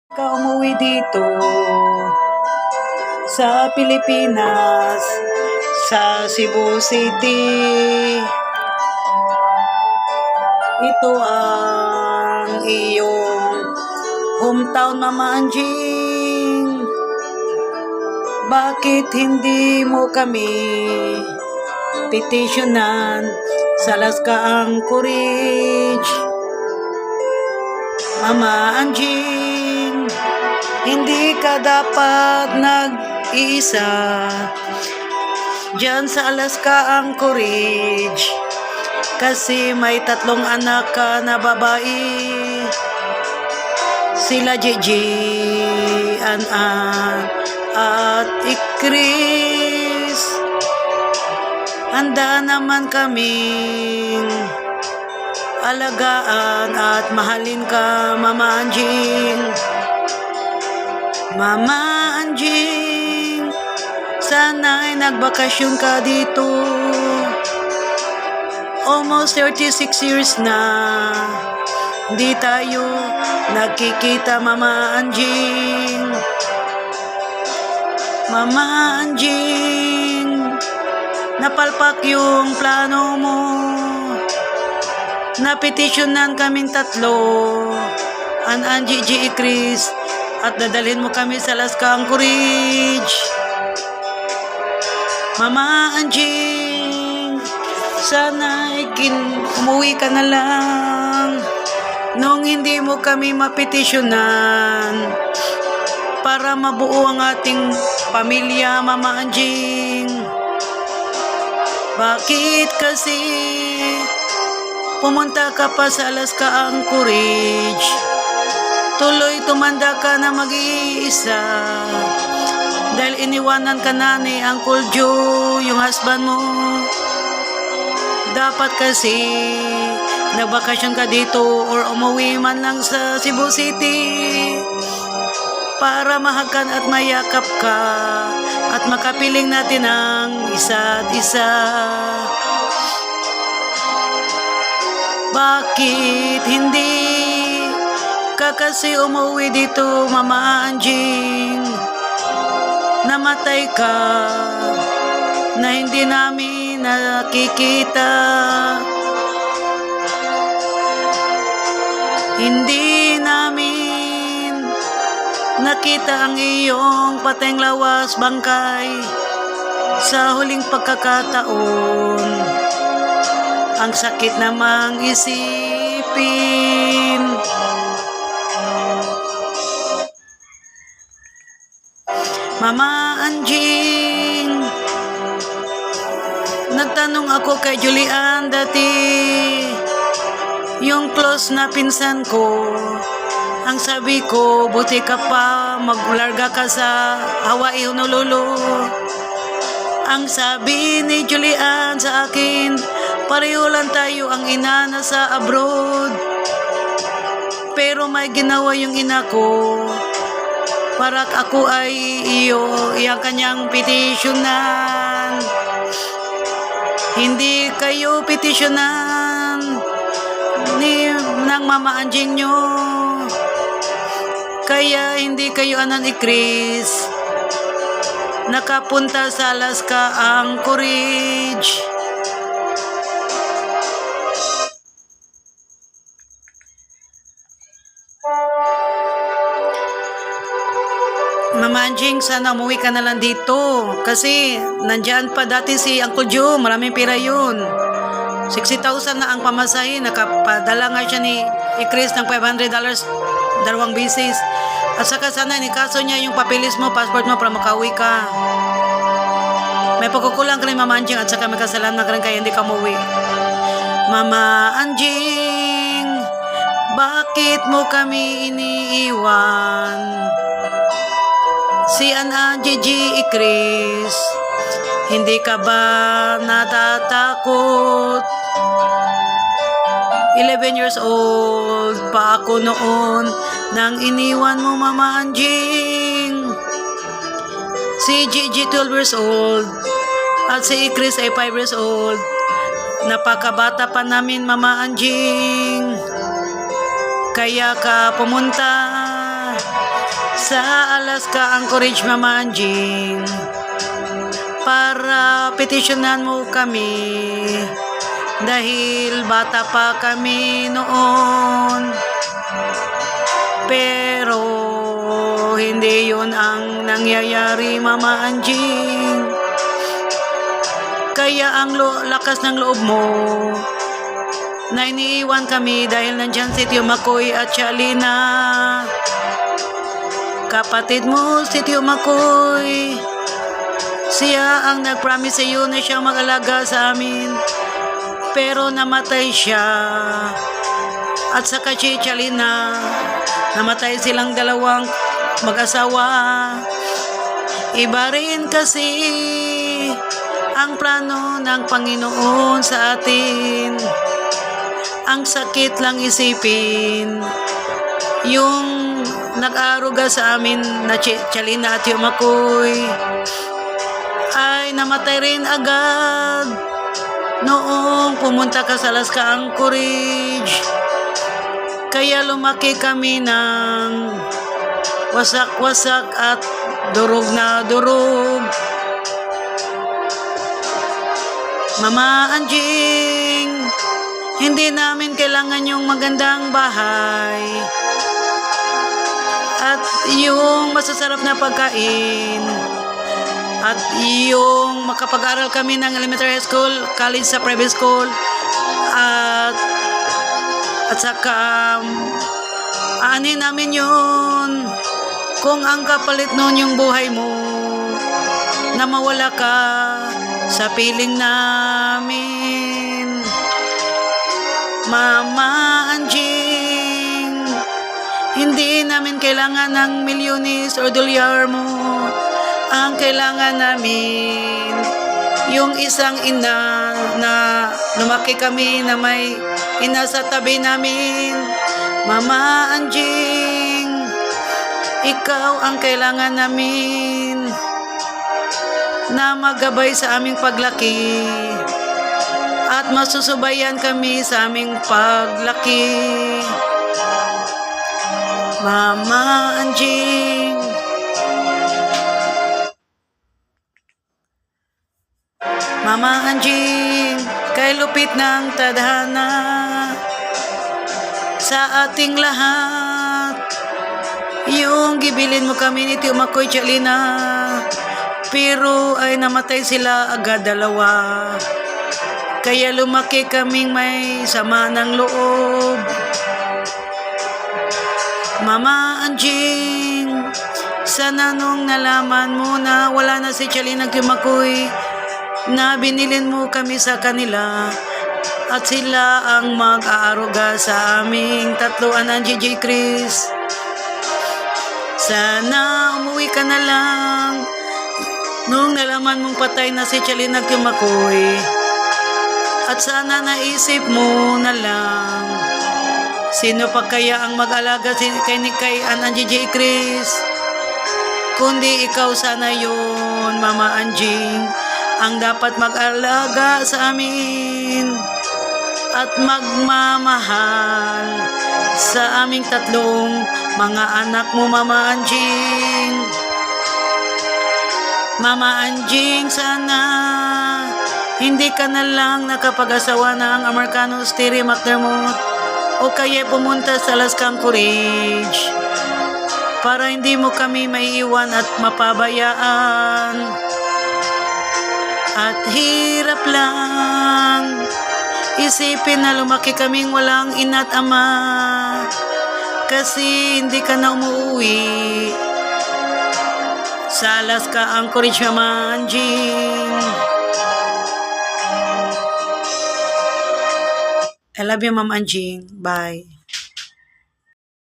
Ka umuwi dito sa Pilipinas, sa Cebu City. Ito ang iyong hometown, Mama Anjing. Bakit hindi mo kami petisyonan sa Laskaang Courage? Mama Anjing, hindi ka dapat nag-iisa diyan sa Laskaang Courage kasi may 3 anak ka na babae. Sila Gigi, An-An at Ikris. Handa naman kaming alagaan at mahalin ka, Mama Anjing. Mama Anjing, sana'y nagbakasyon ka dito. Almost 36 years na hindi tayo nagkikita, Mama Anjing. Mama Anjing, napalpak yung plano mo. Napetisyonan kaming 3, An-An, Gigi, Ikris, at dadalhin mo kami sa Laskaang Courage. Mama Anjing, sana umuwi ka na lang nung hindi mo kami mapetisyonan para mabuo ang ating pamilya, Mama Anjing. Bakit kasi pumunta ka pa sa Laskaang Courage? Tuloy tumanda ka na mag-iisa dahil iniwanan ka na ni Uncle Joe, yung husband mo. Dapat kasi nagbakasyon ka dito or umuwi man lang sa Cebu City para mahagan at mayakap ka at makapiling natin ang isa't isa. Bakit hindi ka kasi umuwi dito, Mama Anjing? Namatay ka na hindi namin nakikita. Hindi namin nakita ang iyong pateng lawas bangkay sa huling pagkakataon. Ang sakit namang isipin. Mama Anjing, nagtanong ako kay Julian dati, yung close na pinsan ko. Ang sabi ko, buti ka pa, maglarga ka sa Hawaii, Honolulu. Ang sabi ni Julian sa akin, pareho lang tayo ang ina na sa abroad. Pero may ginawa yung ina ko para ako ay iyang kanyang petisyonan. Hindi kayo petisyonan ng Mama Anjing nyo. Kaya hindi kayo An-An, Ikris nakapunta sa Laskaang Courage. Mama Anjing, sana umuwi ka na lang dito kasi nandyan pa dati si Uncle Joe, maraming pera yun. 60,000 na ang pamasahe, nakapadala nga siya ni Ikris ng $500 2 beses. At saka sana inikaso niya yung papeles mo, passport mo para makauwi ka. May pagkukulang ka rin, Mama Anjing, at saka may kasalanan ka rin kaya hindi ka umuwi. Mama Anjing, bakit mo kami iniiwan? Si An-An, Gigi, Ikris, hindi ka ba natatakot? 11 years old pa ako noon nang iniwan mo, Mama Anjing. Si Gigi 12 years old at si Ikris ay 5 years old. Napakabata pa namin, Mama Anjing. Kaya ka pumunta sa Alaska Anchorage, Mama Anjing, para petisyonan mo kami dahil bata pa kami noon. Pero hindi yun ang nangyayari, Mama Anjing. Kaya ang lakas ng loob mo na iniiwan kami dahil nandyan si Tio Makoy at Chalina. Kapatid mo si Tio Makoy, siya ang nag-promise sa iyo na siya mag-alaga sa amin, pero namatay siya. At saka si Chalina, namatay silang dalawang mag-asawa. Iba rin kasi ang plano ng Panginoon sa atin. Ang sakit lang isipin, yung nag-aaruga sa amin na Chalina at Tio Makoy ay namatay rin agad noong pumunta ka sa Alaska Anchorage. Kaya lumaki kami ng wasak-wasak at durog na durog. Mama Anjing, hindi namin kailangan yung magandang bahay at yung masasarap na pagkain at yung makapag-aral kami ng elementary school, college sa private school, at saka aanin namin yun kung ang kapalit nun yung buhay mo na mawala ka sa piling namin. Mama Anjing, hindi namin kailangan ng milyones o dolyar mo. Ang kailangan namin yung isang ina na lumaki kami na may ina sa tabi namin. Mama Anjing, ikaw ang kailangan namin na maggabay sa aming paglaki at masusubayan kami sa aming paglaki. Mama Anjing, Mama Anjing, kay lupit ng tadhana sa ating lahat. Yung gibilin mo kami ni Tio Makoy, Chalina, pero ay namatay sila agad dalawa. Kaya lumaki kaming may sama ng loob. Mama Anjing, sana nung nalaman mo na wala na si Chalina at Tio Makoy, na binilin mo kami sa kanila at sila ang mag-aaruga sa aming tatluan ng JJ Chris. Sana umuwi ka na lang nung nalaman mong patay na si Chalina at Tio Makoy. At sana naisip mo na lang, sino pa kaya ang mag-alaga kay Ann JJ Chris? Kundi ikaw sana yun, Mama Anjing, ang dapat mag-alaga sa amin at magmamahal sa aming tatlong mga anak mo, Mama Anjing. Mama Anjing, sana hindi ka na lang nakapag-asawa ng Americano Terry McDermott o kaya pumunta sa Alaska Anchorage para hindi mo kami maiiwan at mapabayaan. At hirap lang isipin na lumaki kaming walang ina't ama kasi hindi ka na umuwi sa Alaska Anchorage, Mama Anjing. I love you, Ma'am Anjing. Bye.